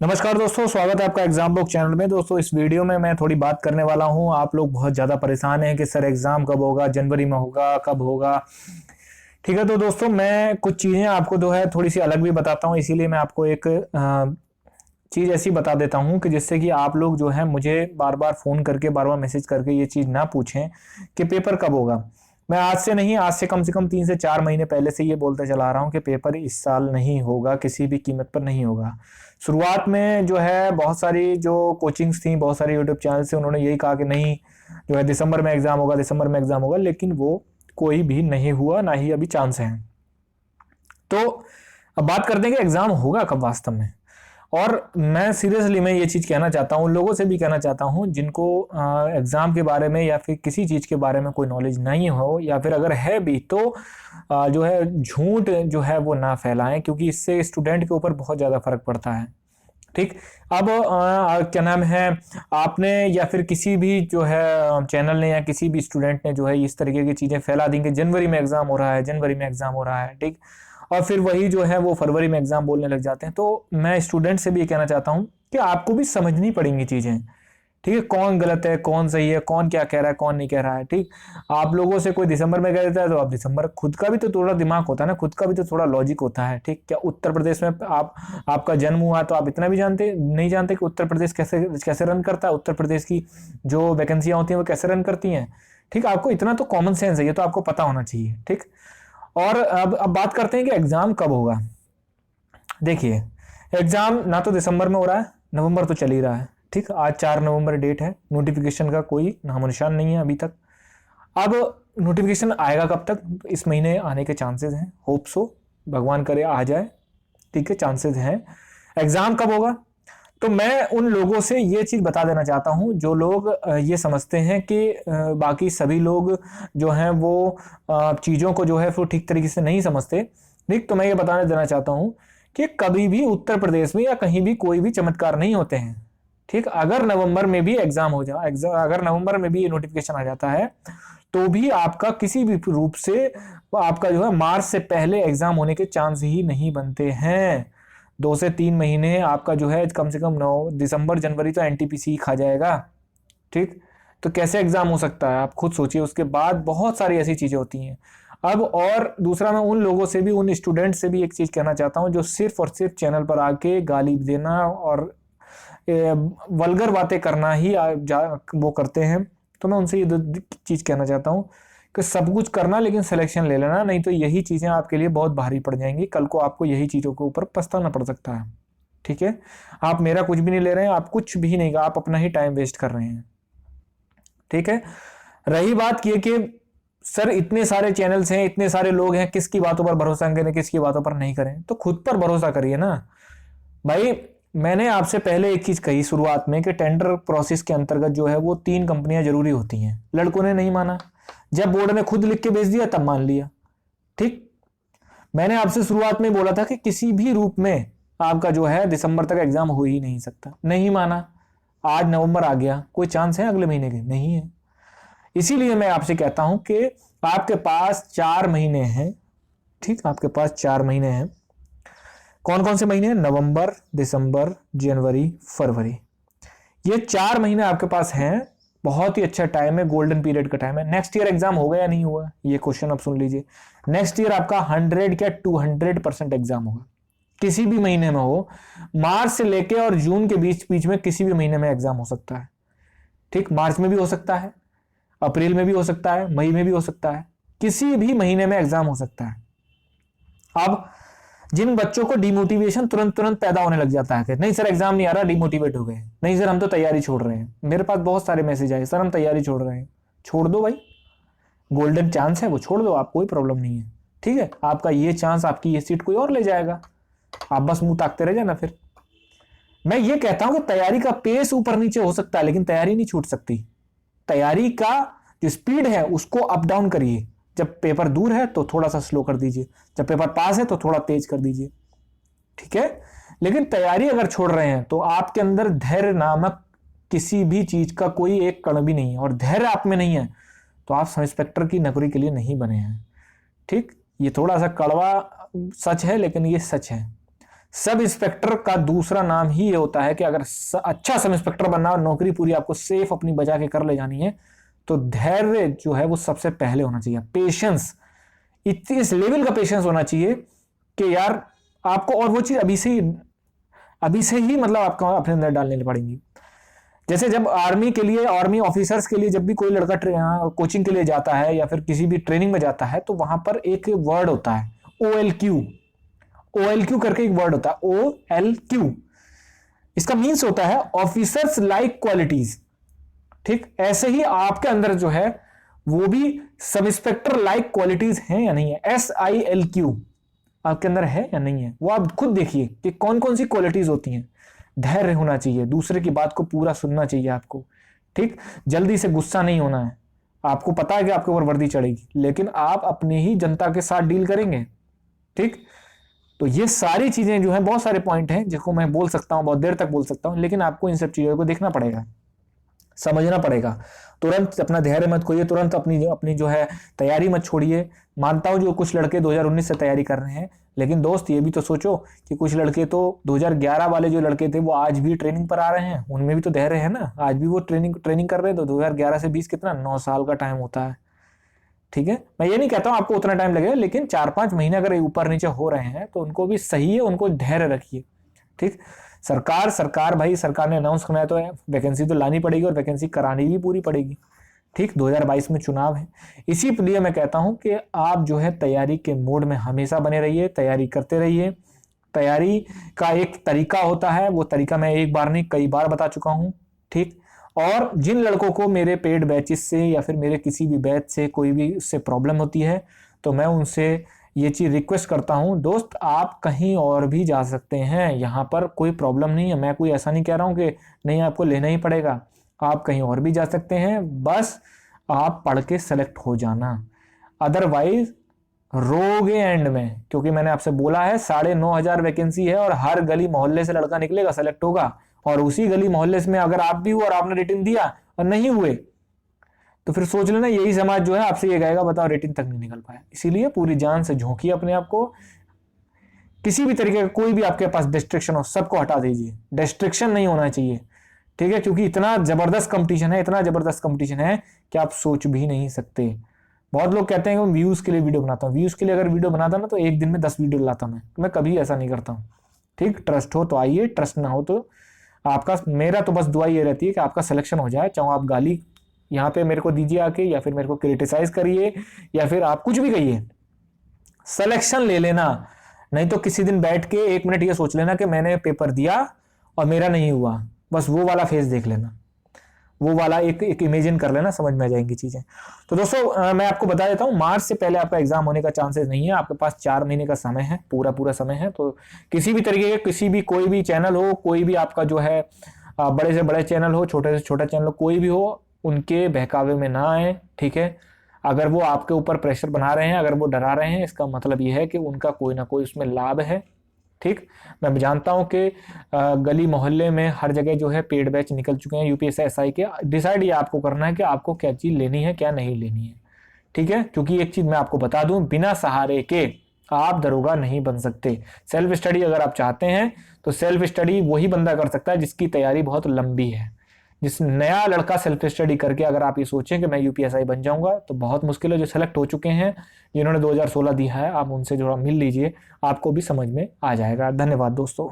नमस्कार दोस्तों, स्वागत है आपका एग्जाम बुक चैनल में। दोस्तों, इस वीडियो में मैं थोड़ी बात करने वाला हूं। आप लोग बहुत ज़्यादा परेशान हैं कि सर एग्ज़ाम कब होगा, जनवरी में होगा, कब होगा। ठीक है, तो दोस्तों मैं कुछ चीज़ें आपको जो है थोड़ी सी अलग भी बताता हूं। इसीलिए मैं आपको एक चीज़ ऐसी बता देता हूं कि जिससे कि आप लोग जो है मुझे बार बार फ़ोन करके, बार बार मैसेज करके ये चीज़ ना पूछें कि पेपर कब होगा। मैं आज से नहीं, आज से कम 3 से 4 महीने पहले से ये बोलते चला आ रहा हूँ कि पेपर इस साल नहीं होगा, किसी भी कीमत पर नहीं होगा। शुरुआत में जो है बहुत सारी जो कोचिंग्स थी, बहुत सारे यूट्यूब चैनल से उन्होंने यही कहा कि नहीं जो है दिसंबर में एग्ज़ाम होगा, दिसंबर में एग्ज़ाम होगा, लेकिन वो कोई भी नहीं हुआ, ना ही अभी चांस है। तो अब बात करते हैं कि एग्ज़ाम होगा कब वास्तव में। और मैं सीरियसली मैं ये चीज़ कहना चाहता हूँ, लोगों से भी कहना चाहता हूँ जिनको एग्ज़ाम के बारे में या फिर किसी चीज़ के बारे में कोई नॉलेज नहीं हो, या फिर अगर है भी तो जो है झूठ जो है वो ना फैलाएं, क्योंकि इससे स्टूडेंट के ऊपर बहुत ज़्यादा फर्क पड़ता है। ठीक। अब क्या नाम है, आपने या फिर किसी भी जो है चैनल ने या किसी भी स्टूडेंट ने जो है इस तरीके की चीज़ें फैला दी कि जनवरी में एग्ज़ाम हो रहा है, जनवरी में एग्ज़ाम हो रहा है। ठीक। और फिर वही जो है वो फरवरी में एग्ज़ाम बोलने लग जाते हैं। तो मैं स्टूडेंट से भी ये कहना चाहता हूँ कि आपको भी समझनी पड़ेंगी चीज़ें। ठीक है, कौन गलत है, कौन सही है, कौन क्या कह रहा है, कौन नहीं कह रहा है। ठीक। आप लोगों से कोई दिसंबर में कह देता है तो आप दिसंबर, खुद का भी तो थोड़ा दिमाग होता है ना, खुद का भी तो थोड़ा लॉजिक होता है। ठीक। क्या उत्तर प्रदेश में आप आपका जन्म हुआ तो आप इतना भी जानते नहीं जानते कि उत्तर प्रदेश कैसे कैसे रन करता है, उत्तर प्रदेश की जो वैकेंसियां होती हैं वो कैसे रन करती हैं। ठीक। आपको इतना तो कॉमन सेंस है, ये तो आपको पता होना चाहिए। ठीक। और अब बात करते हैं कि एग्जाम कब होगा। देखिए, एग्जाम ना तो दिसंबर में हो रहा है, नवंबर तो चल ही रहा है। ठीक। आज 4 नवंबर डेट है, नोटिफिकेशन का कोई नामो निशान नहीं है अभी तक। अब नोटिफिकेशन आएगा कब तक? इस महीने आने के चांसेस हैं, होप सो, भगवान करे आ जाए। ठीक है, चांसेस हैं। एग्जाम कब होगा? तो मैं उन लोगों से ये चीज बता देना चाहता हूं जो लोग ये समझते हैं कि बाकी सभी लोग जो हैं वो चीजों को जो है वो ठीक तरीके से नहीं समझते। ठीक। तो मैं ये बताने देना चाहता हूं कि कभी भी उत्तर प्रदेश में या कहीं भी कोई भी चमत्कार नहीं होते हैं। ठीक। अगर नवंबर में भी एग्जाम हो जाए, अगर नवंबर में भी नोटिफिकेशन आ जाता है तो भी आपका किसी भी रूप से आपका जो है मार्च से पहले एग्जाम होने के चांस ही नहीं बनते हैं। 2 से 3 महीने आपका जो है कम से कम 9 दिसंबर जनवरी तो एनटीपीसी खा जाएगा। ठीक। तो कैसे एग्जाम हो सकता है, आप खुद सोचिए। उसके बाद बहुत सारी ऐसी चीजें होती हैं। अब और दूसरा, मैं उन लोगों से भी, उन स्टूडेंट से भी एक चीज कहना चाहता हूं जो सिर्फ और सिर्फ चैनल पर आके गाली देना और वल्गर बातें करना ही वो करते हैं। तो मैं उनसे ये चीज कहना चाहता हूँ कि सब कुछ करना लेकिन सिलेक्शन ले लेना, नहीं तो यही चीजें आपके लिए बहुत भारी पड़ जाएंगी। कल को आपको यही चीजों के ऊपर पछताना पड़ सकता है। ठीक है। आप मेरा कुछ भी नहीं ले रहे हैं, आप कुछ भी नहीं, आप अपना ही टाइम वेस्ट कर रहे हैं। ठीक है। रही बात ये कि सर इतने सारे चैनल्स हैं, इतने सारे लोग हैं, किसकी बातों पर भरोसा करें, किसकी बातों पर नहीं करें? तो खुद पर भरोसा करिए ना भाई। मैंने आपसे पहले एक चीज कही शुरुआत में कि टेंडर प्रोसेस के अंतर्गत जो है वो 3 कंपनियां जरूरी होती हैं। लड़कों ने नहीं माना, जब बोर्ड ने खुद लिख के भेज दिया तब मान लिया। ठीक। मैंने आपसे शुरुआत में बोला था कि किसी भी रूप में आपका जो है दिसंबर तक एग्जाम हो ही नहीं सकता, नहीं माना। आज नवंबर आ गया, कोई चांस है अगले महीने के? नहीं है। इसीलिए मैं आपसे कहता हूं कि आपके पास 4 महीने हैं। ठीक। आपके पास 4 महीने हैं। कौन कौन से महीने हैं? नवंबर, दिसंबर, जनवरी, फरवरी। ये 4 महीने आपके पास हैं। बहुत ही अच्छा टाइम है, गोल्डन पीरियड का टाइम है। नेक्स्ट ईयर एग्जाम होगा या नहीं हुआ, ये क्वेश्चन आप सुन लीजिए। नेक्स्ट ईयर आपका 100 क्या 200% एग्जाम होगा, किसी भी महीने में हो। मार्च से लेके और जून के बीच बीच में किसी भी महीने में एग्जाम हो सकता है। ठीक। मार्च में भी हो सकता है, अप्रैल में भी हो सकता है, मई में भी हो सकता है, किसी भी महीने में एग्जाम हो सकता है। अब जिन बच्चों को डिमोटिवेशन तुरंत तुरंत पैदा होने लग जाता है कि नहीं सर एग्जाम नहीं आ रहा, डिमोटिवेट हो गए, नहीं सर हम तो तैयारी छोड़ रहे हैं। मेरे पास बहुत सारे मैसेज आए, सर हम तैयारी छोड़ रहे हैं। छोड़ दो भाई, गोल्डन चांस है वो, छोड़ दो, आप कोई प्रॉब्लम नहीं है। ठीक है। आपका ये चांस, आपकी ये सीट कोई और ले जाएगा, आप बस मुंह ताकते रह जाना। फिर मैं ये कहता हूं कि तैयारी का पेस ऊपर नीचे हो सकता है लेकिन तैयारी नहीं छूट सकती। तैयारी का जो स्पीड है उसको अप डाउन करिए। जब पेपर दूर है तो थोड़ा सा स्लो कर दीजिए, जब पेपर पास है तो थोड़ा तेज कर दीजिए। ठीक है। लेकिन तैयारी अगर छोड़ रहे हैं तो आपके अंदर धैर्य नामक किसी भी चीज का कोई एक कण भी नहीं है, और धैर्य आप में नहीं है तो आप सब इंस्पेक्टर की नौकरी के लिए नहीं बने हैं। ठीक। ये थोड़ा सा कड़वा सच है लेकिन ये सच है। सब इंस्पेक्टर का दूसरा नाम ही ये होता है कि अगर अच्छा सब इंस्पेक्टर बनना और नौकरी पूरी आपको सेफ अपनी बजा के कर ले जानी है तो धैर्य जो है वो सबसे पहले होना चाहिए। पेशेंस, इस लेवल का पेशेंस होना चाहिए कि यार आपको, और वो चीज अभी से ही मतलब आपको अपने अंदर डालने पड़ेंगी। जैसे जब आर्मी के लिए, आर्मी ऑफिसर्स के लिए जब भी कोई लड़का कोचिंग के लिए जाता है या फिर किसी भी ट्रेनिंग में जाता है तो वहां पर एक वर्ड होता है OLQ। OLQ करके एक वर्ड होता है OLQ। इसका मीन्स होता है ऑफिसर्स लाइक क्वालिटीज। ठीक, ऐसे ही आपके अंदर जो है वो भी सब इंस्पेक्टर लाइक क्वालिटीज हैं या नहीं है। SILQ आपके अंदर है या नहीं है, वो आप खुद देखिए कि कौन कौन सी क्वालिटीज होती हैं। धैर्य होना चाहिए, दूसरे की बात को पूरा सुनना चाहिए आपको। ठीक, जल्दी से गुस्सा नहीं होना है। आपको पता है कि आपके ऊपर वर्दी चढ़ेगी, लेकिन आप अपने ही जनता के साथ डील करेंगे। ठीक, तो ये सारी चीजें जो है, बहुत सारे पॉइंट हैं जिसको मैं बोल सकता हूं, बहुत देर तक बोल सकता हूं, लेकिन आपको इन सब चीजों को देखना पड़ेगा, समझना पड़ेगा। तुरंत अपना धैर्य मत खोइए, तुरंत अपनी जो है तैयारी मत छोड़िए। मानता हूं जो कुछ लड़के 2019 से तैयारी कर रहे हैं, लेकिन दोस्त ये भी तो सोचो कि कुछ लड़के तो 2011 वाले जो लड़के थे वो आज भी ट्रेनिंग पर आ रहे हैं, उनमें भी तो धैर्य है ना, आज भी वो ट्रेनिंग कर रहे हैं। तो 2011 से 20 कितना, 9 साल का टाइम होता है। ठीक है, मैं ये नहीं कहता हूं आपको उतना टाइम लगेगा, लेकिन 4-5 महीने अगर ऊपर नीचे हो रहे हैं तो उनको भी सही है, उनको धैर्य रखिए। ठीक, सरकार भाई, सरकार ने अनाउंस करना है तो वैकेंसी तो लानी पड़ेगी और वैकेंसी करानी भी पूरी पड़ेगी। ठीक, 2022 में चुनाव है, इसी लिए मैं कहता हूं कि आप जो है तैयारी के मोड में हमेशा बने रहिए, तैयारी करते रहिए। तैयारी का एक तरीका होता है, वो तरीका मैं एक बार नहीं कई बार बता चुका हूं। ठीक, और जिन लड़कों को मेरे पेड बैचेस से या फिर मेरे किसी भी बैच से कोई भी उससे प्रॉब्लम होती है तो मैं उनसे ये चीज रिक्वेस्ट करता हूं, दोस्त आप कहीं और भी जा सकते हैं, यहाँ पर कोई प्रॉब्लम नहीं है। मैं कोई ऐसा नहीं कह रहा हूं कि नहीं आपको लेना ही पड़ेगा, आप कहीं और भी जा सकते हैं, बस आप पढ़ के सेलेक्ट हो जाना। अदरवाइज रोगे एंड में, क्योंकि मैंने आपसे बोला है 9,500 वैकेंसी है और हर गली मोहल्ले से लड़का निकलेगा, सेलेक्ट होगा, और उसी गली मोहल्ले में अगर आप भी हुए और आपने रेटिंग दिया और नहीं हुए तो फिर सोच लेना यही समाज जो है आपसे ये कहेगा बताओ रेटिंग तक नहीं निकल पाया। इसीलिए पूरी जान से झोंकिए अपने आप को, किसी भी तरीके का कोई भी आपके पास डिस्ट्रैक्शन हो सबको हटा दीजिए, डिस्ट्रैक्शन नहीं होना चाहिए। ठीक है, क्योंकि इतना जबरदस्त कंपटीशन है, इतना जबरदस्त कंपटीशन है कि आप सोच भी नहीं सकते। बहुत लोग कहते हैं कि मैं व्यूज के लिए वीडियो बनाता हूँ, व्यूज के लिए अगर वीडियो बनाता ना तो एक दिन में 10 वीडियो लाता मैं कभी ऐसा नहीं करता हूँ। ठीक, ट्रस्ट हो तो आइए, ट्रस्ट ना हो तो आपका, मेरा तो बस दुआ ये रहती है कि आपका सिलेक्शन हो जाए, चाहे आप गाली यहाँ पे मेरे को दीजिए आके या फिर मेरे को क्रिटिसाइज करिए या फिर आप कुछ भी कहिए, सिलेक्शन ले लेना। नहीं तो किसी दिन बैठ के 1 मिनट ये सोच लेना कि मैंने पेपर दिया और मेरा नहीं हुआ, बस वो वाला फेस देख लेना, वो वाला एक इमेजिन कर लेना, समझ में आ जाएंगी चीजें। तो दोस्तों मैं आपको बता देता हूँ, मार्च से पहले आपका एग्जाम होने का चांसेस नहीं है, आपके पास 4 महीने का समय है, पूरा समय है। तो किसी भी तरीके के, किसी भी कोई भी चैनल हो, कोई भी आपका जो है बड़े से बड़े चैनल हो, छोटे से छोटा चैनल हो, कोई भी हो, उनके बहकावे में ना आए। ठीक है, अगर वो आपके ऊपर प्रेशर बना रहे हैं, अगर वो डरा रहे हैं, इसका मतलब ये है कि उनका कोई ना कोई उसमें लाभ है। ठीक, मैं जानता हूं कि गली मोहल्ले में हर जगह जो है पेड बैच निकल चुके हैं यूपीएससी एसआई के। डिसाइड ये आपको करना है कि आपको क्या चीज लेनी है क्या नहीं लेनी है। ठीक है, क्योंकि एक चीज मैं आपको बता दूं, बिना सहारे के आप दरोगा नहीं बन सकते। सेल्फ स्टडी अगर आप चाहते हैं तो सेल्फ स्टडी वही बंदा कर सकता है जिसकी तैयारी बहुत लंबी है। जिस नया लड़का सेल्फ स्टडी करके अगर आप ये सोचें कि मैं यूपीएसआई बन जाऊंगा तो बहुत मुश्किल है। जो सेलेक्ट हो चुके हैं, जिन्होंने 2016 दिया है, आप उनसे जो मिल लीजिए, आपको भी समझ में आ जाएगा। धन्यवाद दोस्तों।